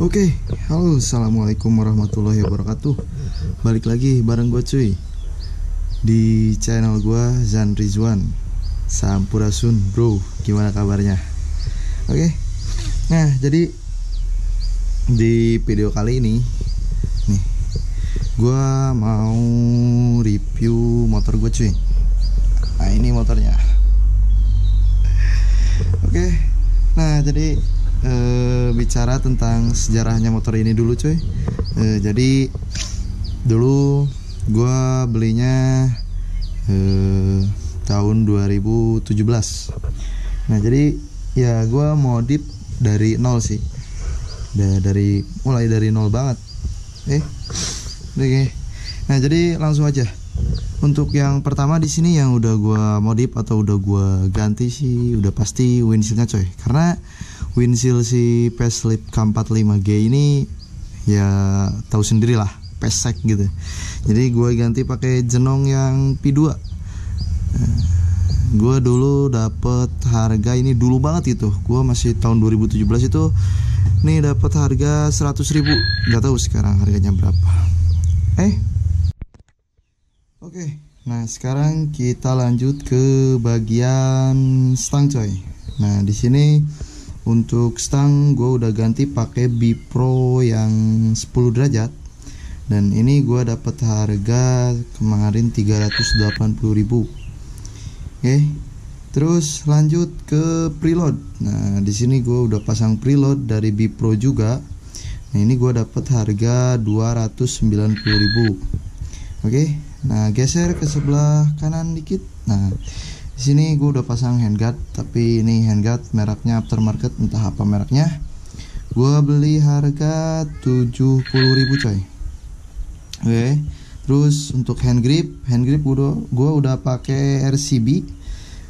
Oke, halo, assalamualaikum warahmatullahi wabarakatuh. Balik lagi bareng gue cuy di channel gue, Zan Rizwan. Sampurasun bro, gimana kabarnya? Oke, nah jadi di video kali ini nih, gue mau review motor gue cuy. Nah ini motornya. Oke, nah jadi bicara tentang sejarahnya motor ini dulu cuy. Jadi dulu gua belinya tahun 2017. Nah jadi ya gua modif dari nol sih, mulai dari nol banget. Oke. Nah jadi langsung aja. Untuk yang pertama di sini yang udah gua modif atau udah gua ganti sih udah pasti windshieldnya coy. Karena windshield si facelift K45G ini ya tahu sendiri lah, pesek gitu. Jadi gua ganti pakai jenong yang P2. Gua dulu dapet harga ini dulu banget itu. Gua masih tahun 2017 itu nih dapet harga 100.000. Nggak tahu sekarang harganya berapa. Oke, nah sekarang kita lanjut ke bagian stang coy. Nah di sini untuk stang gue udah ganti pakai Bipro yang 10 derajat. Dan ini gue dapat harga kemarin 380.000. Oke, terus lanjut ke preload. Nah di sini gue udah pasang preload dari Bipro juga. Nah ini gue dapat harga 290.000. Oke. Nah geser ke sebelah kanan dikit. Nah di sini gue udah pasang handguard, tapi ini handguard mereknya aftermarket, entah apa mereknya. Gue beli harga 70.000 coy. Oke. Terus untuk hand grip gue udah pakai RCB.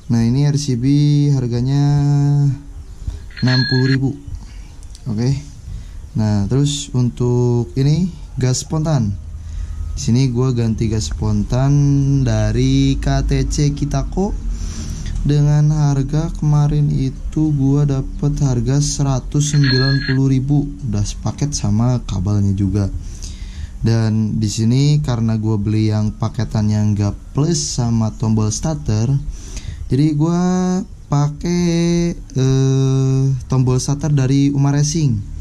Nah ini RCB harganya 60.000. Oke. Nah terus untuk ini gas spontan. Sini gue ganti gas spontan dari KTC Kitako dengan harga kemarin itu gue dapet harga 190.000, udah sepaket sama kabelnya juga. Dan di sini karena gue beli yang paketan yang gak plus sama tombol starter, jadi gue pakai tombol starter dari Uma Racing.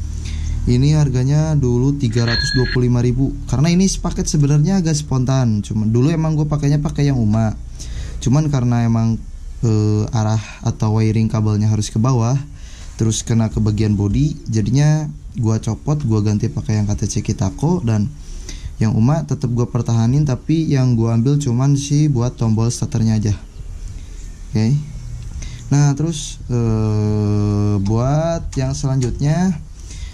Ini harganya dulu 325.000 karena ini sepaket sebenarnya agak spontan. Cuman dulu emang gue pakainya pakai yang Uma. Cuman karena emang arah atau wiring kabelnya harus ke bawah, terus kena ke bagian bodi, jadinya gue copot, gue ganti pakai yang KTC Kitako. Dan yang Uma tetap gue pertahanin, tapi yang gue ambil cuman sih buat tombol starternya aja. Oke. Nah terus buat yang selanjutnya,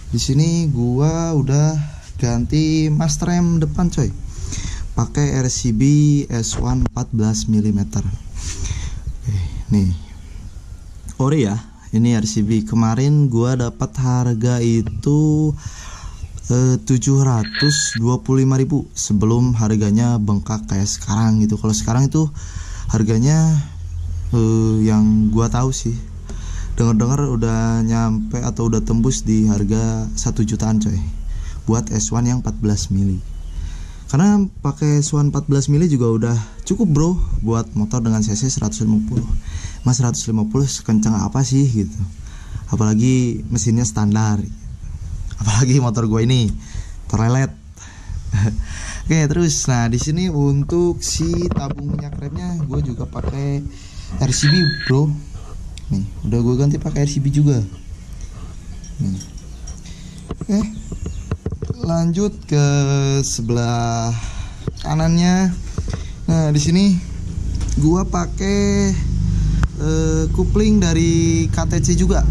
di sini gua udah ganti master rem depan coy, pakai RCB S1 14 mm. Nih ori ya, ini RCB. Kemarin gua dapat harga itu 725.000 sebelum harganya bengkak kayak sekarang gitu. Kalau sekarang itu harganya yang gua tahu sih, dengar-dengar udah nyampe atau udah tembus di harga 1 jutaan coy buat S1 yang 14 mili. Karena pakai S1 14 mili juga udah cukup bro buat motor dengan cc 150. Mas 150 sekencang apa sih gitu, apalagi mesinnya standar, apalagi motor gue ini terlelet. Oke, terus nah di sini untuk si tabung minyak remnya gue juga pakai RCB bro. Nih, udah gue ganti pakai RCB juga. Nih. Oke. Lanjut ke sebelah kanannya. Nah, di sini gua pakai kupling dari KTC juga.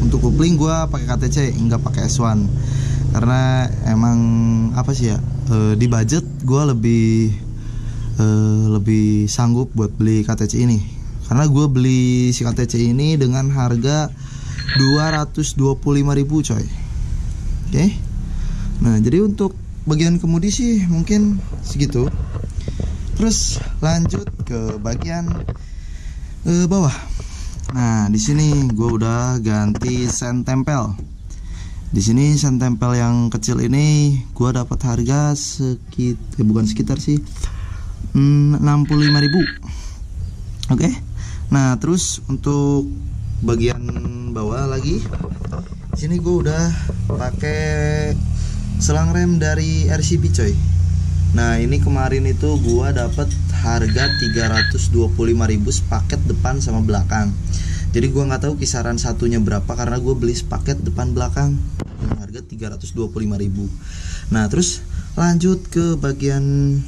Untuk kupling gua pakai KTC, enggak pakai S1. Karena emang apa sih ya? Di budget gua lebih sanggup buat beli KTC ini. Karena gue beli si KTC ini dengan harga 225.000 coy. Oke. Nah jadi untuk bagian kemudi sih mungkin segitu. Terus lanjut ke bagian bawah. Nah di sini gue udah ganti sen tempel. Di sini sen tempel yang kecil ini gua dapat harga bukan sekitar sih, 65.000. Oke. Nah, terus untuk bagian bawah lagi, di sini gua udah pakai selang rem dari RCB coy. Nah, ini kemarin itu gua dapat harga 325.000 sepaket depan sama belakang. Jadi gua nggak tahu kisaran satunya berapa karena gue beli sepaket depan belakang dengan harga 325.000. Nah, terus lanjut ke bagian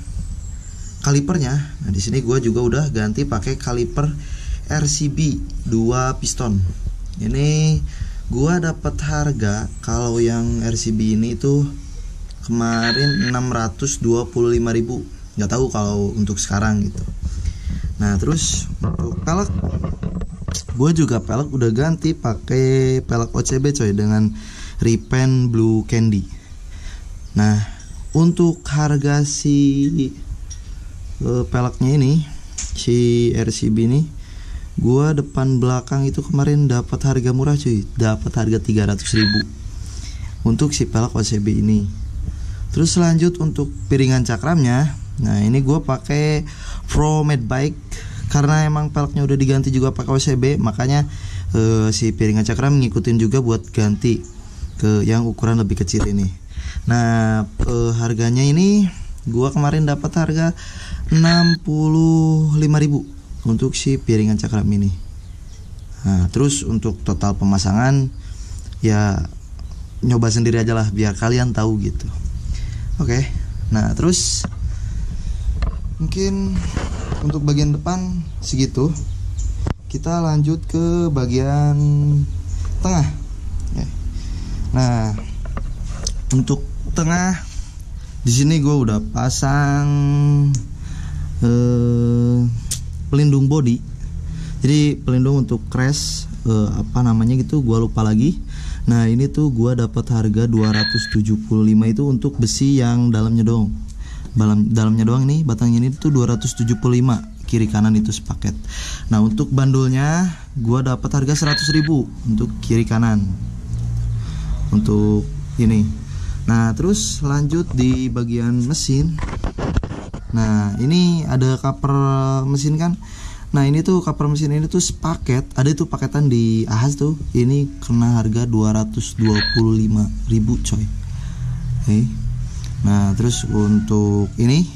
kalipernya. Nah, di sini gua juga udah ganti pakai kaliper RCB 2 piston. Ini gua dapat harga kalau yang RCB ini tuh kemarin 625.000. Nggak tahu kalau untuk sekarang gitu. Nah, terus untuk pelek, gue juga pelek udah ganti pakai pelek OCB coy dengan repaint blue candy. Nah, untuk harga si peleknya ini, si RCB ini, gue depan belakang itu kemarin dapat harga murah cuy, dapat harga 300.000 untuk si pelek OCB ini. Terus lanjut untuk piringan cakramnya. Nah, ini gue pakai Pro Made Bike karena emang peleknya udah diganti juga pakai OCB, makanya si piringan cakram ngikutin juga buat ganti ke yang ukuran lebih kecil ini. Nah, harganya ini gue kemarin dapat harga 65.000 untuk si piringan cakram ini. Nah, terus untuk total pemasangan ya nyoba sendiri aja lah biar kalian tahu gitu. Oke. Nah, terus mungkin untuk bagian depan segitu. Kita lanjut ke bagian tengah. Nah, untuk tengah di sini gue udah pasang pelindung body. Jadi pelindung untuk crash apa namanya gitu, gue lupa lagi. Nah, ini tuh gue dapat harga 275 itu untuk besi yang dalamnya doang. Dalamnya doang ini, batangnya ini tuh 275, kiri kanan itu sepaket. Nah, untuk bandulnya gua dapat harga 100.000 untuk kiri kanan. Untuk ini. Nah, terus lanjut di bagian mesin. Nah, ini ada cover mesin kan. Nah, ini tuh cover mesin ini tuh sepaket, ada itu paketan di Ahas tuh. Ini kena harga 225.000 coy. Oke. Nah, terus untuk ini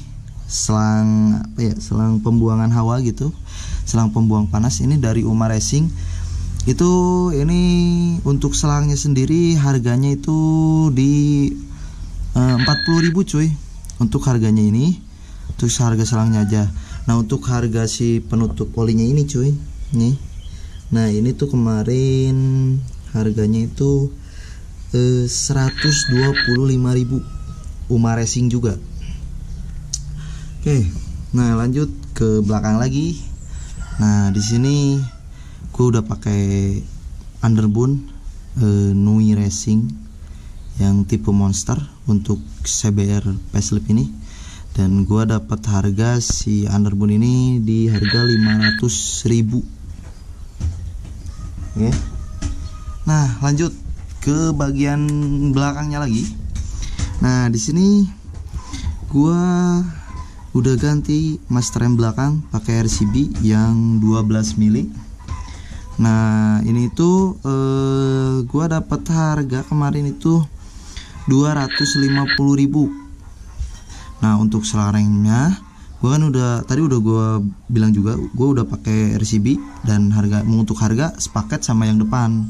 selang apa ya, selang pembuangan hawa gitu, selang pembuang panas ini dari Uma Racing. Itu ini untuk selangnya sendiri harganya itu di 40.000 cuy. Untuk harganya ini, untuk harga selangnya aja. Nah, untuk harga si penutup olinya ini cuy, nih. Nah, ini tuh kemarin harganya itu 125.000. Uma Racing juga. Oke. Nah, lanjut ke belakang lagi. Nah, di sini gue udah pakai underbone Nui Racing yang tipe monster untuk CBR facelift ini, dan gue dapat harga si underbone ini di harga 500.000. Oke. Nah, lanjut ke bagian belakangnya lagi. Nah, di sini gua udah ganti master rem belakang pakai RCB yang 12 mili. Nah, ini tuh gua dapat harga kemarin itu 250.000. Nah, untuk selang remnya gua kan tadi udah gua bilang juga gua udah pakai RCB, dan untuk harga sepaket sama yang depan.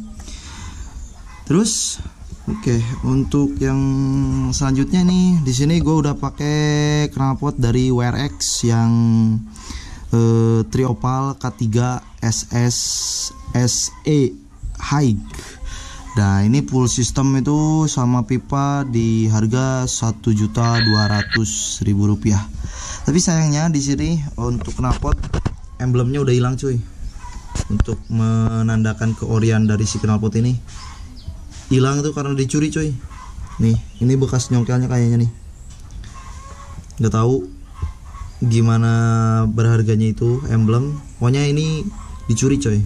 Terus oke, untuk yang selanjutnya nih, di sini gue udah pakai knalpot dari WRX yang Triopal K3 SS SE High. Nah, ini full system itu sama pipa di harga 1.200.000 rupiah. Tapi sayangnya di sini untuk knalpot emblemnya udah hilang cuy. Untuk menandakan keorian dari si knalpot ini hilang tuh karena dicuri coy. Nih, ini bekas nyongkelnya kayaknya nih. Nggak tahu gimana berharganya itu emblem. Pokoknya ini dicuri coy.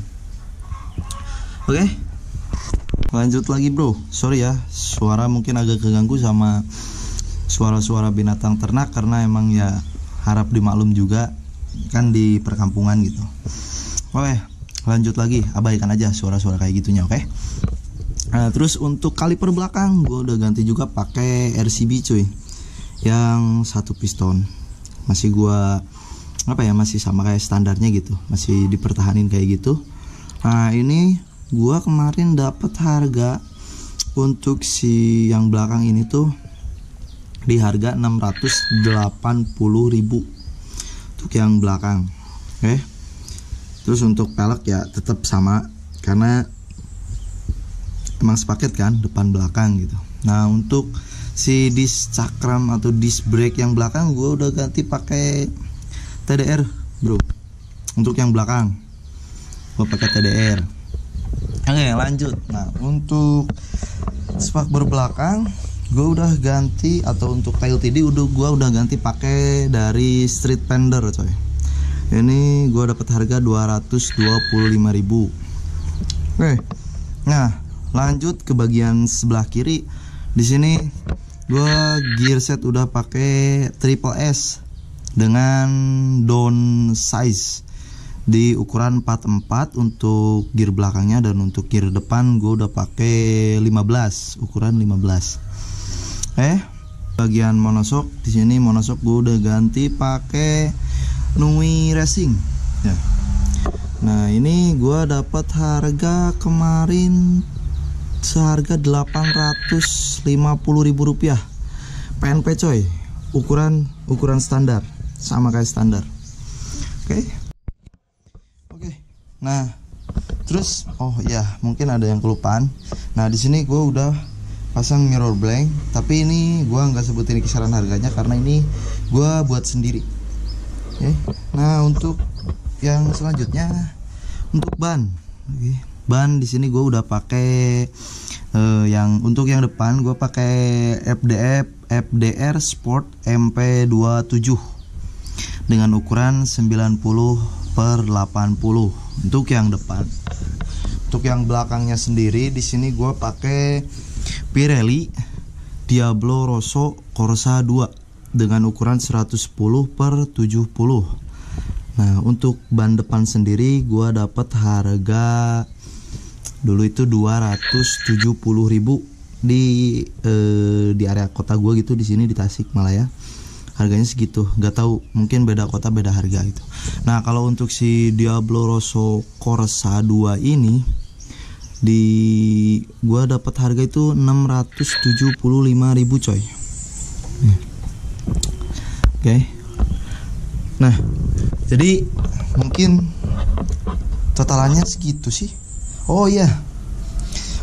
Oke. lanjut lagi bro. Sorry ya, suara mungkin agak keganggu sama suara-suara binatang ternak, karena emang ya harap dimaklum juga kan di perkampungan gitu. Oke, lanjut lagi, abaikan aja suara-suara kayak gitunya, oke? Nah, terus untuk kaliper belakang gue udah ganti juga pakai RCB cuy, yang 1 piston. Masih gua masih sama kayak standarnya gitu, masih dipertahanin kayak gitu. Nah ini gua kemarin dapat harga untuk si yang belakang ini tuh di harga 680.000 untuk yang belakang. Oke. Terus untuk pelek ya tetap sama, karena emang sepaket kan depan belakang gitu. Nah untuk si disc cakram atau disc brake yang belakang gue udah ganti pakai TDR bro. Untuk yang belakang gue pakai TDR. Oke lanjut. Nah untuk spakbor belakang gue udah ganti, atau untuk tail TD gue udah ganti pakai dari Street Fender coy. Ini gue dapat harga 225.000. Oke. Nah lanjut ke bagian sebelah kiri. Di sini gue gear set udah pakai Triple S dengan down size di ukuran 44 untuk gear belakangnya, dan untuk gear depan gue udah pakai 15, ukuran 15. Bagian monoshock di sini monoshock gue udah ganti pakai Nui Racing ya. Nah ini gue dapat harga kemarin seharga 850.000 rupiah. PNP coy, ukuran standar, sama kayak standar. Oke. Nah terus mungkin ada yang kelupaan. Nah di sini gue udah pasang mirror blank, tapi ini gue nggak sebutin kisaran harganya karena ini gue buat sendiri. Nah untuk yang selanjutnya untuk ban. Ban di sini gue udah pakai yang untuk yang depan gue pakai FDR Sport MP27 dengan ukuran 90/80 untuk yang depan. Untuk yang belakangnya sendiri di sini gue pakai Pirelli Diablo Rosso Corsa 2 dengan ukuran 110/70. Nah untuk ban depan sendiri gue dapat harga dulu itu 270.000 di area kota gue gitu, di sini di Tasik Malaya harganya segitu. Gak tahu, mungkin beda kota beda harga gitu. Nah kalau untuk si Diablo Rosso Corsa 2 ini gue dapat harga itu 675.000 coy. Oke. Nah jadi mungkin totalannya segitu sih. Oh iya,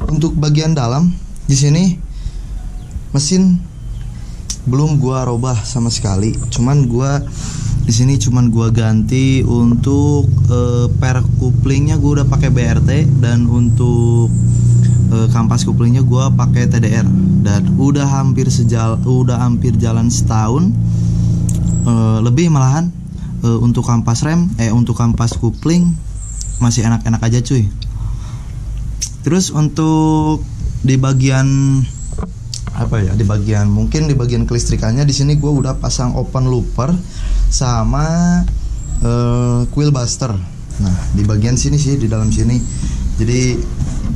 untuk bagian dalam di sini mesin belum gua robah sama sekali. Cuman gua di sini gua ganti untuk per couplingnya gua udah pakai BRT, dan untuk kampas couplingnya gua pakai TDR, dan udah hampir jalan setahun lebih malahan. Untuk kampas rem untuk kampas coupling masih enak-enak aja cuy. Terus untuk di bagian mungkin di bagian kelistrikannya di sini gue udah pasang open looper sama coil buster. Nah di bagian sini sih, di dalam sini, jadi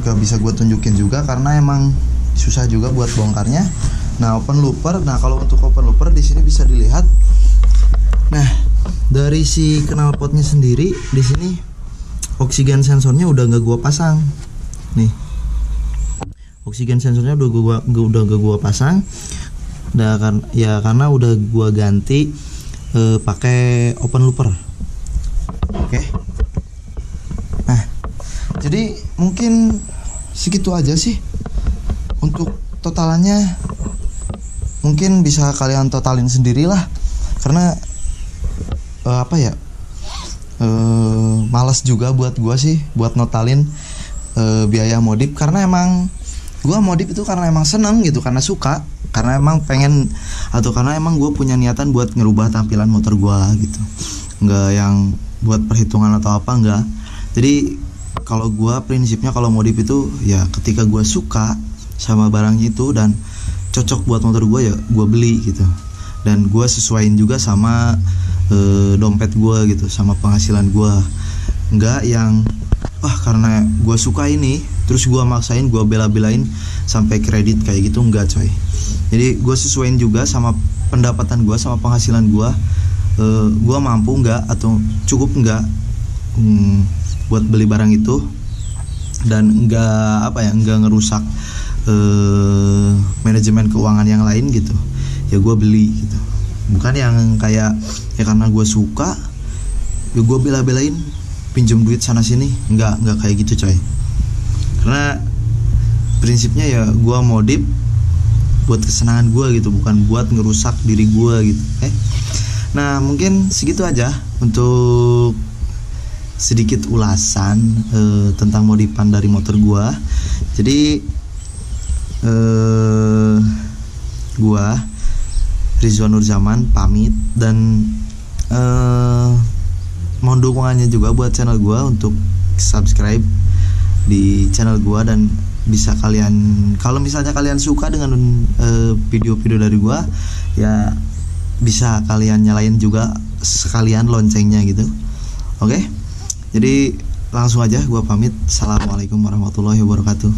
gak bisa gue tunjukin juga karena emang susah juga buat bongkarnya. Nah open looper, kalau untuk open looper di sini bisa dilihat. Nah dari si knalpotnya sendiri di sini oksigen sensornya udah gak gue pasang. Nih oksigen sensornya udah gak gua pasang, karena udah gua ganti pakai open looper. Oke. Nah jadi mungkin segitu aja sih untuk totalannya. Mungkin bisa kalian totalin sendirilah, karena malas juga buat gua sih buat notalin biaya modif, karena emang gue modif itu karena emang seneng gitu, karena suka, karena emang pengen, atau karena emang gue punya niatan buat ngerubah tampilan motor gue gitu, nggak yang buat perhitungan atau apa, enggak. Jadi kalau gue prinsipnya kalau modif itu ya ketika gue suka sama barangnya itu dan cocok buat motor gue ya gue beli gitu, dan gue sesuaiin juga sama dompet gue gitu, sama penghasilan gue. Nggak yang karena gue suka ini terus gue maksain, gue bela-belain sampai kredit kayak gitu, enggak coy. Jadi gue sesuaiin juga sama pendapatan gue, sama penghasilan gue. Gue mampu nggak atau cukup nggak buat beli barang itu, dan nggak ngerusak manajemen keuangan yang lain gitu. Ya gue beli gitu, bukan yang kayak ya karena gue suka ya gue bela-belain pinjam duit sana sini, nggak kayak gitu coy. Karena prinsipnya ya gue modif buat kesenangan gue gitu, bukan buat ngerusak diri gue gitu. Nah mungkin segitu aja untuk sedikit ulasan tentang modifan dari motor gue. Jadi gue Rizwan Nurzaman pamit, dan mohon dukungannya juga buat channel gue untuk subscribe di channel gue, dan bisa kalian, kalau misalnya kalian suka dengan video-video dari gue ya bisa kalian nyalain juga sekalian loncengnya gitu. Oke? Jadi langsung aja gue pamit. Assalamualaikum warahmatullahi wabarakatuh.